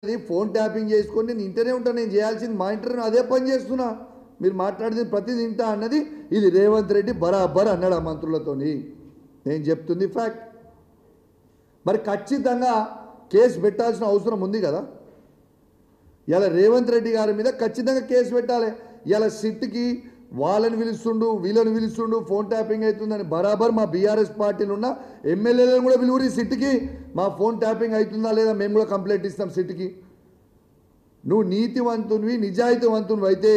అది phone tapping చేసుకొని నేను ఇంటనే ఉంటాను. నేను చేయాల్సింది మా ఇంటర్వ్యూ అదే పని చేస్తున్నా. మీరు మాట్లాడింది ప్రతిదీ ఇంటా అన్నది ఇది రేవంత్ రెడ్డి బరాబర్ అన్నాడు ఆ మంత్రులతోని. నేను చెప్తుంది ఫ్యాక్ట్. మరి ఖచ్చితంగా కేసు పెట్టాల్సిన అవసరం ఉంది కదా. ఇలా రేవంత్ రెడ్డి గారి మీద ఖచ్చితంగా కేసు పెట్టాలి. ఇలా సిట్కి వాళ్ళని పిలుస్తుండు, వీళ్ళని పిలుస్తుండు, ఫోన్ ట్యాపింగ్ అవుతుందని బరాబర్ మా బీఆర్ఎస్ పార్టీలు ఉన్న ఎమ్మెల్యేలను కూడా పిలువురి సిట్కి. మా ఫోన్ ట్యాపింగ్ అవుతుందా లేదా మేము కూడా కంప్లైంట్ ఇస్తాం సిట్కి. నువ్వు నీతివంతునివి నిజాయితీవంతునివి అయితే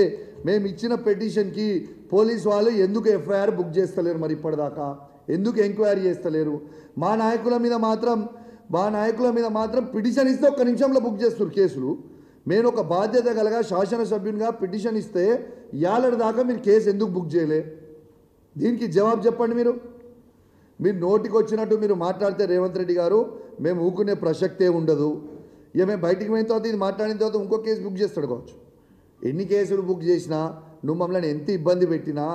మేము ఇచ్చిన పిటిషన్కి పోలీస్ వాళ్ళు ఎందుకు ఎఫ్ఐఆర్ బుక్ చేస్తలేరు? మరి ఇప్పటిదాకా ఎందుకు ఎంక్వైరీ చేస్తలేరు? మా నాయకుల మీద మాత్రం పిటిషన్ ఇస్తే ఒక్క నిమిషంలో బుక్ చేస్తారు కేసులు. నేను ఒక బాధ్యత కలగా శాసనసభ్యునిగా పిటిషన్ ఇస్తే ఏళ్ళ దాకా మీరు కేసు ఎందుకు బుక్ చేయలే? దీనికి జవాబు చెప్పండి. మీరు నోటికి వచ్చినట్టు మీరు మాట్లాడితే రేవంత్ రెడ్డి గారు మేము ఊకునే ప్రసక్తే ఉండదు. ఇక మేము బయటికి పోయిన తర్వాత ఇది మాట్లాడిన తర్వాత ఇంకో కేసు బుక్ చేస్తాడు కావచ్చు. ఎన్ని కేసులు బుక్ చేసినా నువ్వు మమ్మల్ని ఎంత ఇబ్బంది పెట్టినా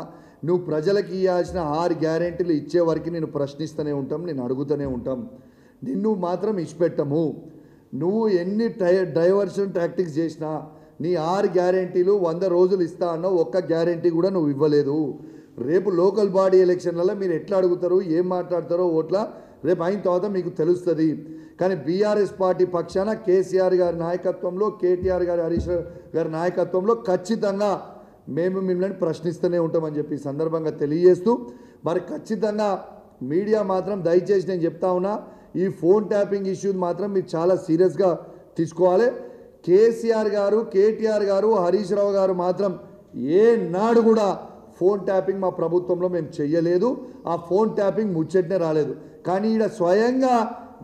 నువ్వు ప్రజలకు ఇవ్వాల్సిన 6 గ్యారెంటీలు ఇచ్చే వరకు నేను ప్రశ్నిస్తూనే ఉంటాం, నేను అడుగుతూనే ఉంటాం. నిన్ను మాత్రం ఇచ్చిపెట్టము. నువ్వు ఎన్ని డైవర్షన్ టాక్టిక్స్ చేసినా నీ 6 గ్యారెంటీలు 100 రోజులు ఇస్తా అన్నావు, ఒక్క గ్యారెంటీ కూడా నువ్వు ఇవ్వలేదు. రేపు లోకల్ బాడీ ఎలక్షన్లలో మీరు ఎట్లా అడుగుతారు, ఏం మాట్లాడతారో ఓట్ల రేపు అయిన తర్వాత మీకు తెలుస్తుంది. కానీ బీఆర్ఎస్ పార్టీ పక్షాన కేసీఆర్ గారి నాయకత్వంలో, కేటీఆర్ గారి, హరీష్ గారి నాయకత్వంలో ఖచ్చితంగా మేము మిమ్మల్ని ప్రశ్నిస్తూనే ఉంటామని చెప్పి సందర్భంగా తెలియజేస్తూ, మరి ఖచ్చితంగా మీడియా మాత్రం దయచేసి నేను చెప్తా ఉన్నా, ఈ ఫోన్ ట్యాపింగ్ ఇష్యూ మాత్రం మీరు చాలా సీరియస్గా తీసుకోవాలి. కేసీఆర్ గారు, కేటీఆర్ గారు, హరీష్ రావు గారు మాత్రం ఏనాడు కూడా ఫోన్ ట్యాపింగ్ మా ప్రభుత్వంలో మేము చెయ్యలేదు. ఆ ఫోన్ ట్యాపింగ్ ముచ్చటనే రాలేదు. కానీ ఈడ స్వయంగా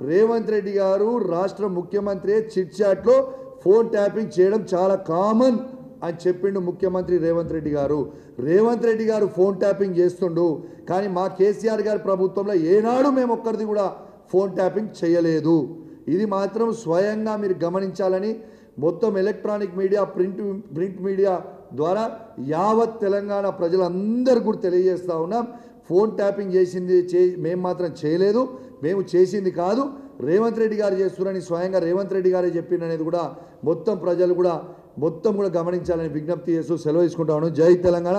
రేవంత్ రెడ్డి గారు రాష్ట్ర ముఖ్యమంత్రి చిట్ చాట్లో ఫోన్ ట్యాపింగ్ చేయడం చాలా కామన్ అని చెప్పిండు ముఖ్యమంత్రి రేవంత్ రెడ్డి గారు. రేవంత్ రెడ్డి గారు ఫోన్ ట్యాపింగ్ చేస్తుండు, కానీ మా కేసీఆర్ గారి ప్రభుత్వంలో ఏనాడు మేము ఒక్కరిది కూడా ఫోన్ ట్యాపింగ్ చేయలేదు. ఇది మాత్రం స్వయంగా మీరు గమనించాలని మొత్తం ఎలక్ట్రానిక్ మీడియా, ప్రింట్ మీడియా ద్వారా యావత్ తెలంగాణ ప్రజలందరూ కూడా తెలియజేస్తూ ఉన్నాం. ఫోన్ ట్యాపింగ్ చేసింది మేము మాత్రం చేయలేదు, మేము చేసింది కాదు, రేవంత్ రెడ్డి గారు చేస్తున్నారని స్వయంగా రేవంత్ రెడ్డి గారే చెప్పిండనేది కూడా మొత్తం ప్రజలు కూడా గమనించాలని విజ్ఞప్తి చేస్తూ సెలవు తీసుకుంటా ఉన్నాను. జై తెలంగాణ.